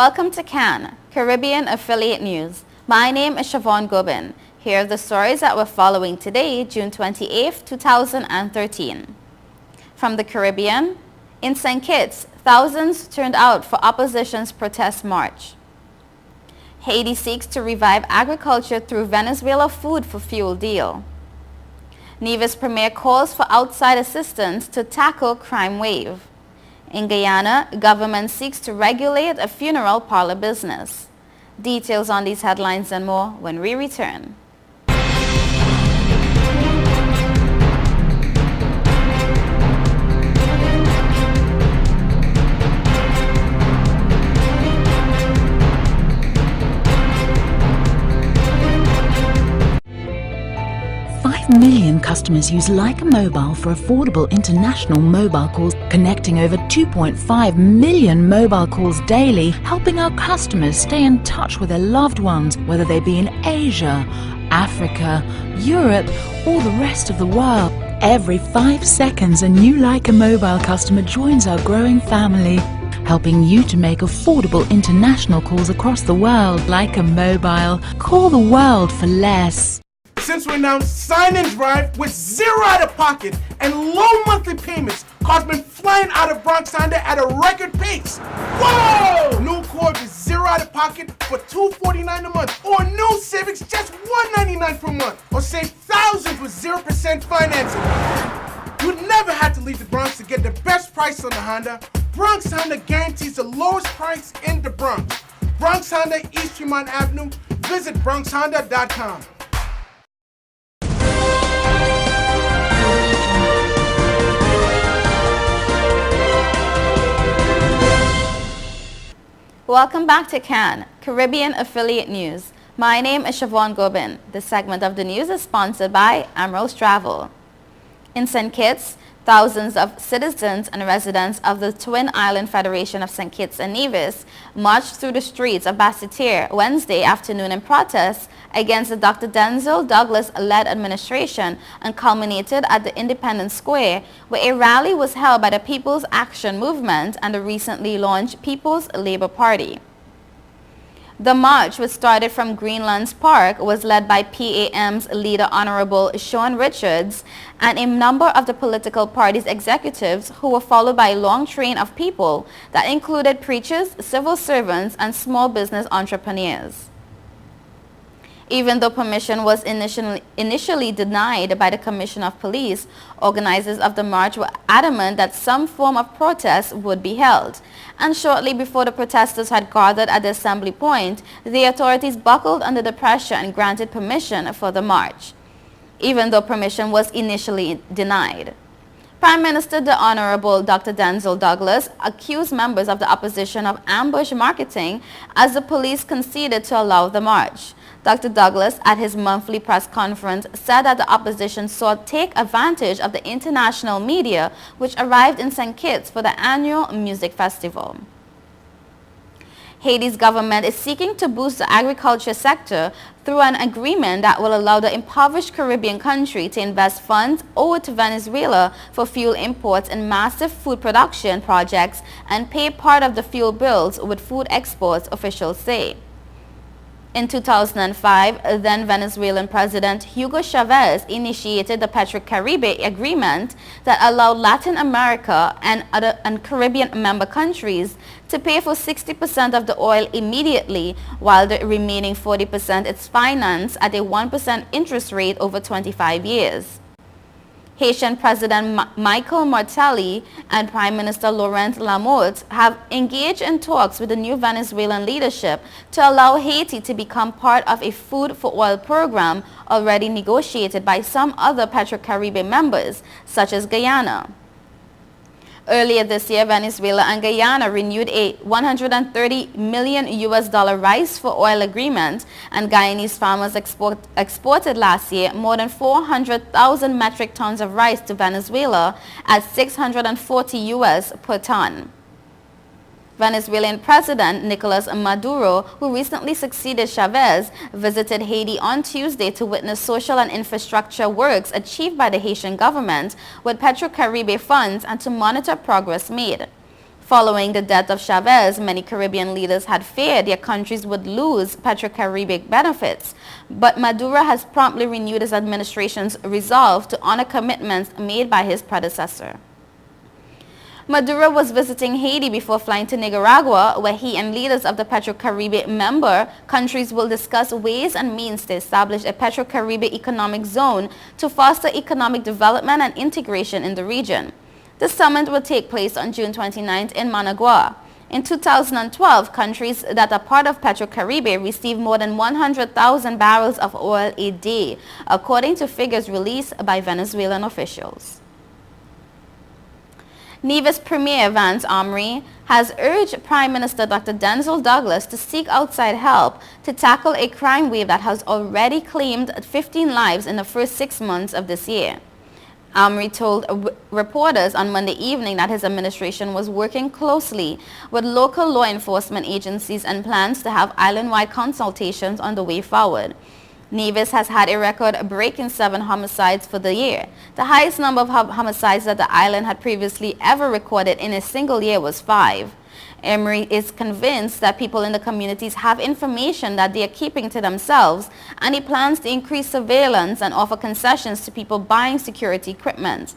Welcome to CAN, Caribbean Affiliate News. My name is Siobhan Gobin. Here are the stories that we're following today, June 28, 2013. From the Caribbean, in St. Kitts, thousands turned out for opposition's protest march. Haiti seeks to revive agriculture through Venezuela food for fuel deal. Nevis Premier calls for outside assistance to tackle crime wave. In Guyana, government seeks to regulate a funeral parlor business. Details on these headlines and more when we return. 5 million customers use Leica Mobile for affordable international mobile calls, connecting over 2.5 million mobile calls daily, helping our customers stay in touch with their loved ones, whether they be in Asia, Africa, Europe, or the rest of the world. Every 5 seconds, a new Leica Mobile customer joins our growing family, helping you to make affordable international calls across the world. Leica Mobile. Call the world for less. Since we announced Sign and Drive with zero out-of-pocket and low monthly payments, cars been flying out of Bronx Honda at a record pace. Whoa! New Accord with zero out-of-pocket for $249 a month, or new Civics just $199 per month, or save thousands with 0% financing. You never had to leave the Bronx to get the best price on the Honda. Bronx Honda guarantees the lowest price in the Bronx. Bronx Honda, East Tremont Avenue. Visit BronxHonda.com. Welcome back to CAN, Caribbean Affiliate News. My name is Siobhan Gobin. This segment of the news is sponsored by Ambrose Travel. In St. Kitts, thousands of citizens and residents of the Twin Island Federation of St. Kitts and Nevis marched through the streets of Basseterre Wednesday afternoon in protest against the Dr. Denzil Douglas-led administration and culminated at the Independence Square, where a rally was held by the People's Action Movement and the recently launched People's Labour Party. The march, which started from Greenlands Park, was led by PAM's leader Honorable Sean Richards and a number of the political party's executives, who were followed by a long train of people that included preachers, civil servants, and small business entrepreneurs. Even though permission was initially denied by the Commission of Police, organizers of the march were adamant that some form of protest would be held. And shortly before the protesters had gathered at the assembly point, the authorities buckled under the pressure and granted permission for the march, even though permission was initially denied. Prime Minister the Honorable Dr. Denzil Douglas accused members of the opposition of ambush marketing as the police conceded to allow the march. Dr. Douglas, at his monthly press conference, said that the opposition sought to take advantage of the international media which arrived in St. Kitts for the annual music festival. Haiti's government is seeking to boost the agriculture sector through an agreement that will allow the impoverished Caribbean country to invest funds owed to Venezuela for fuel imports in massive food production projects and pay part of the fuel bills with food exports, officials say. In 2005, then Venezuelan President Hugo Chavez initiated the PetroCaribe agreement that allowed Latin America and Caribbean member countries to pay for 60% of the oil immediately, while the remaining 40% is financed at a 1% interest rate over 25 years. Haitian President Michel Martelly and Prime Minister Laurent Lamotte have engaged in talks with the new Venezuelan leadership to allow Haiti to become part of a food for oil program already negotiated by some other PetroCaribe members, such as Guyana. Earlier this year, Venezuela and Guyana renewed a $130 million rice for oil agreement, and Guyanese farmers exported last year more than 400,000 metric tons of rice to Venezuela at $640 per ton. Venezuelan President Nicolas Maduro, who recently succeeded Chavez, visited Haiti on Tuesday to witness social and infrastructure works achieved by the Haitian government with PetroCaribe funds and to monitor progress made. Following the death of Chavez, many Caribbean leaders had feared their countries would lose Petrocaribe benefits, but Maduro has promptly renewed his administration's resolve to honor commitments made by his predecessor. Maduro was visiting Haiti before flying to Nicaragua, where he and leaders of the Petrocaribe member countries will discuss ways and means to establish a Petrocaribe economic zone to foster economic development and integration in the region. The summit will take place on June 29th in Managua. In 2012, countries that are part of Petrocaribe received more than 100,000 barrels of oil a day, according to figures released by Venezuelan officials. Nevis Premier Vance Omri has urged Prime Minister Dr. Denzel Douglas to seek outside help to tackle a crime wave that has already claimed 15 lives in the first 6 months of this year. Omri told reporters on Monday evening that his administration was working closely with local law enforcement agencies and plans to have island-wide consultations on the way forward. Nevis has had a record-breaking 7 homicides for the year. The highest number of homicides that the island had previously ever recorded in a single year was 5. Emery is convinced that people in the communities have information that they are keeping to themselves, and he plans to increase surveillance and offer concessions to people buying security equipment.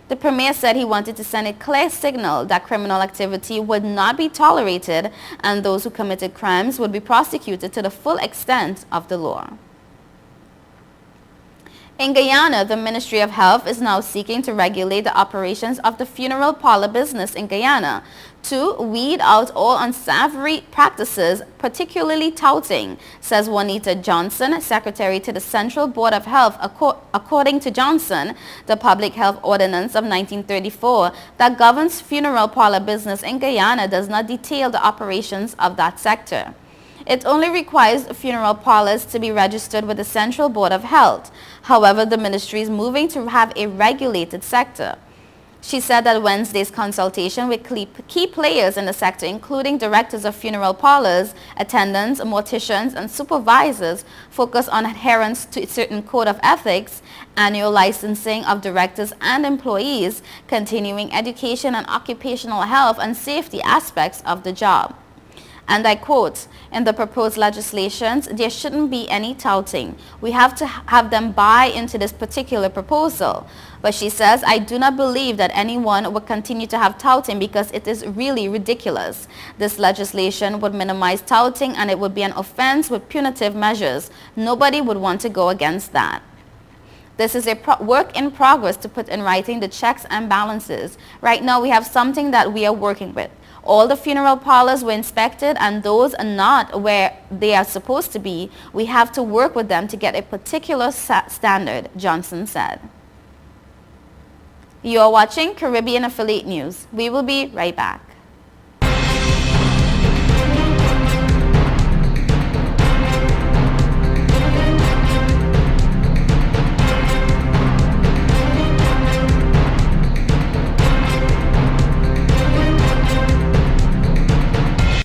The Premier said he wanted to send a clear signal that criminal activity would not be tolerated and those who committed crimes would be prosecuted to the full extent of the law. In Guyana, the Ministry of Health is now seeking to regulate the operations of the funeral parlor business in Guyana to weed out all unsavory practices, particularly touting, says Juanita Johnson, Secretary to the Central Board of Health. According to Johnson, the Public Health Ordinance of 1934 that governs funeral parlor business in Guyana does not detail the operations of that sector. It only requires funeral parlors to be registered with the Central Board of Health. However, the ministry is moving to have a regulated sector. She said that Wednesday's consultation with key players in the sector, including directors of funeral parlors, attendants, morticians, and supervisors, focus on adherence to a certain code of ethics, annual licensing of directors and employees, continuing education and occupational health and safety aspects of the job. And I quote, "In the proposed legislations, there shouldn't be any touting. We have to have them buy into this particular proposal." But she says, "I do not believe that anyone would continue to have touting because it is really ridiculous. This legislation would minimize touting and it would be an offense with punitive measures. Nobody would want to go against that." This is a work in progress to put in writing the checks and balances. Right now we have something that we are working with. All the funeral parlors were inspected and those are not where they are supposed to be. We have to work with them to get a particular standard, Johnson said. You are watching Caribbean Affiliate News. We will be right back.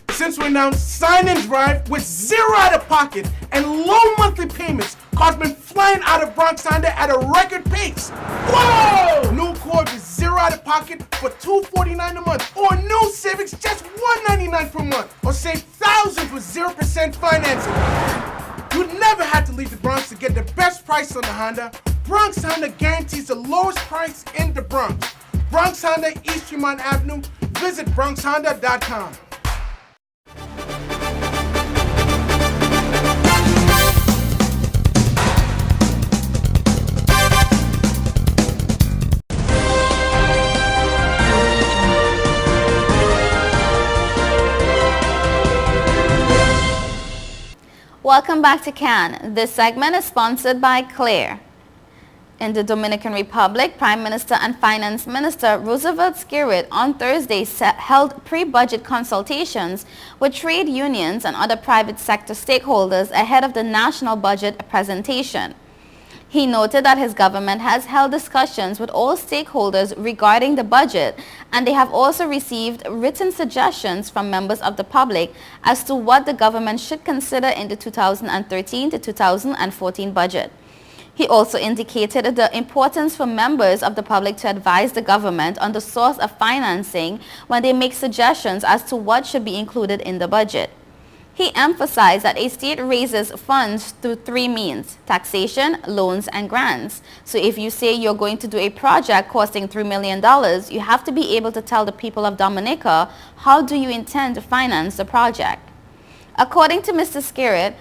Since we announced Sign and Drive with zero out of pocket and low monthly payments, cars been flying out of Bronx Honda at a record pace. Whoa! New Accord with zero out of pocket for $249 a month, or new Civics just $199 per month, or save thousands with 0% financing. You never had to leave the Bronx to get the best price on the Honda. Bronx Honda guarantees the lowest price in the Bronx. Bronx Honda, East Tremont Avenue. Visit BronxHonda.com. Welcome back to CAN. This segment is sponsored by Claire. In the Dominican Republic, Prime Minister and Finance Minister Roosevelt Skerrit on Thursday held pre-budget consultations with trade unions and other private sector stakeholders ahead of the national budget presentation. He noted that his government has held discussions with all stakeholders regarding the budget, and they have also received written suggestions from members of the public as to what the government should consider in the 2013 to 2014 budget. He also indicated the importance for members of the public to advise the government on the source of financing when they make suggestions as to what should be included in the budget. He emphasized that a state raises funds through three means: taxation, loans, and grants. So if you say you're going to do a project costing $3 million, you have to be able to tell the people of Dominica how do you intend to finance the project. According to Mr. Skerritt,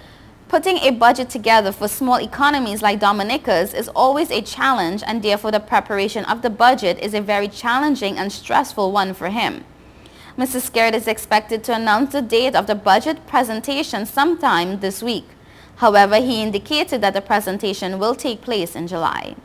putting a budget together for small economies like Dominica's is always a challenge, and therefore the preparation of the budget is a very challenging and stressful one for him. Mr. Skerritt is expected to announce the date of the budget presentation sometime this week. However, he indicated that the presentation will take place in July.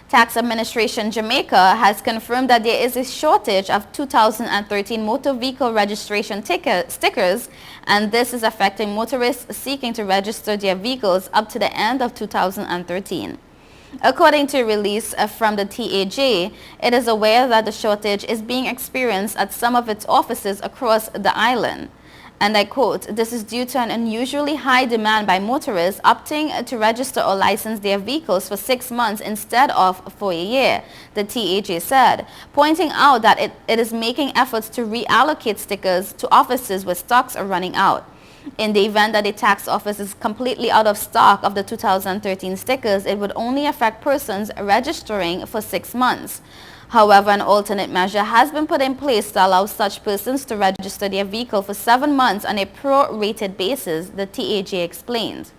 Tax Administration Jamaica has confirmed that there is a shortage of 2013 motor vehicle registration stickers, and this is affecting motorists seeking to register their vehicles up to the end of 2013. According to a release from the TAJ, it is aware that the shortage is being experienced at some of its offices across the island. And I quote, "This is due to an unusually high demand by motorists opting to register or license their vehicles for 6 months instead of for a year," the TAJ said, pointing out that it is making efforts to reallocate stickers to offices where stocks are running out. In the event that a tax office is completely out of stock of the 2013 stickers, it would only affect persons registering for 6 months. However, an alternate measure has been put in place to allow such persons to register their vehicle for 7 months on a pro-rated basis, the TAJ explained.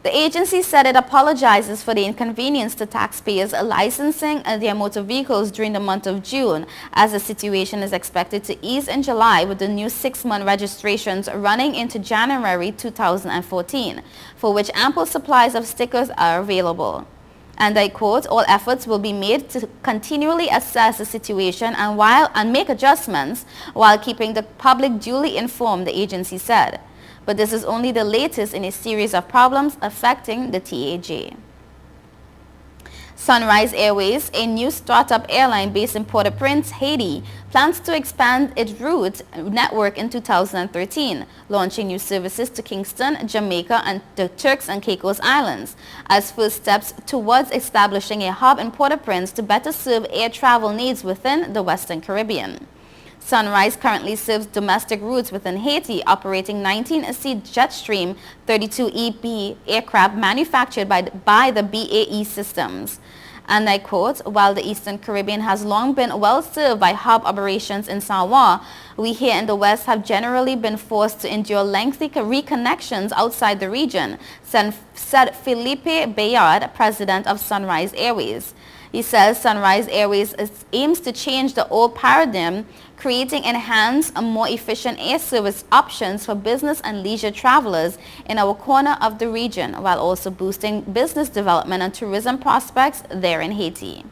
The agency said it apologizes for the inconvenience to taxpayers licensing their motor vehicles during the month of June, as the situation is expected to ease in July with the new 6-month registrations running into January 2014, for which ample supplies of stickers are available. And I quote, "All efforts will be made to continually assess the situation and make adjustments while keeping the public duly informed," the agency said. But this is only the latest in a series of problems affecting the TAJ. Sunrise Airways, a new startup airline based in Port-au-Prince, Haiti, plans to expand its route network in 2013, launching new services to Kingston, Jamaica, and the Turks and Caicos Islands, as first steps towards establishing a hub in Port-au-Prince to better serve air travel needs within the Western Caribbean. Sunrise currently serves domestic routes within Haiti, operating 19-seat Jetstream 32EP aircraft manufactured by the BAE Systems. And I quote, "While the Eastern Caribbean has long been well served by hub operations in Samoa, we here in the West have generally been forced to endure lengthy reconnections outside the region," said Philippe Bayard, president of Sunrise Airways. He says Sunrise Airways aims to change the old paradigm, creating enhanced and more efficient air service options for business and leisure travelers in our corner of the region, while also boosting business development and tourism prospects there in Haiti.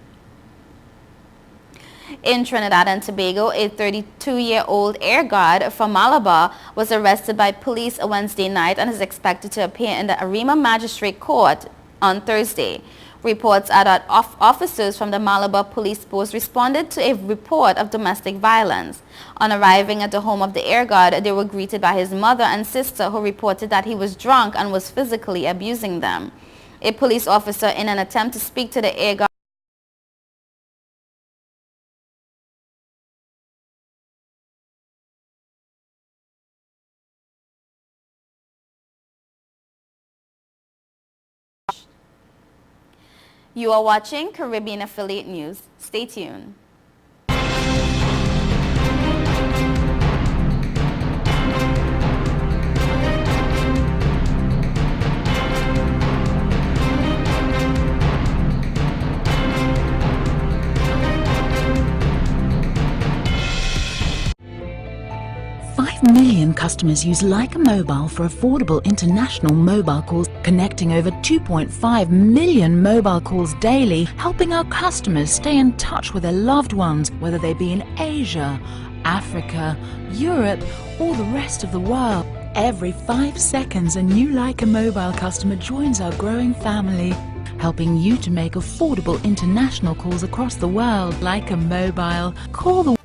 In Trinidad and Tobago, a 32-year-old air guard from Malabar was arrested by police Wednesday night and is expected to appear in the Arima Magistrate Court on Thursday. Reports are that officers from the Malabar Police Post responded to a report of domestic violence. On arriving at the home of the air guard, they were greeted by his mother and sister, who reported that he was drunk and was physically abusing them. A police officer, in an attempt to speak to the air guard, You are watching Caribbean Affiliate News. Stay tuned. Million customers use Leica Mobile for affordable international mobile calls, connecting over 2.5 million mobile calls daily, helping our customers stay in touch with their loved ones, whether they be in Asia, Africa, Europe, or the rest of the world. Every 5 seconds, a new Leica Mobile customer joins our growing family, helping you to make affordable international calls across the world. Leica Mobile. Call the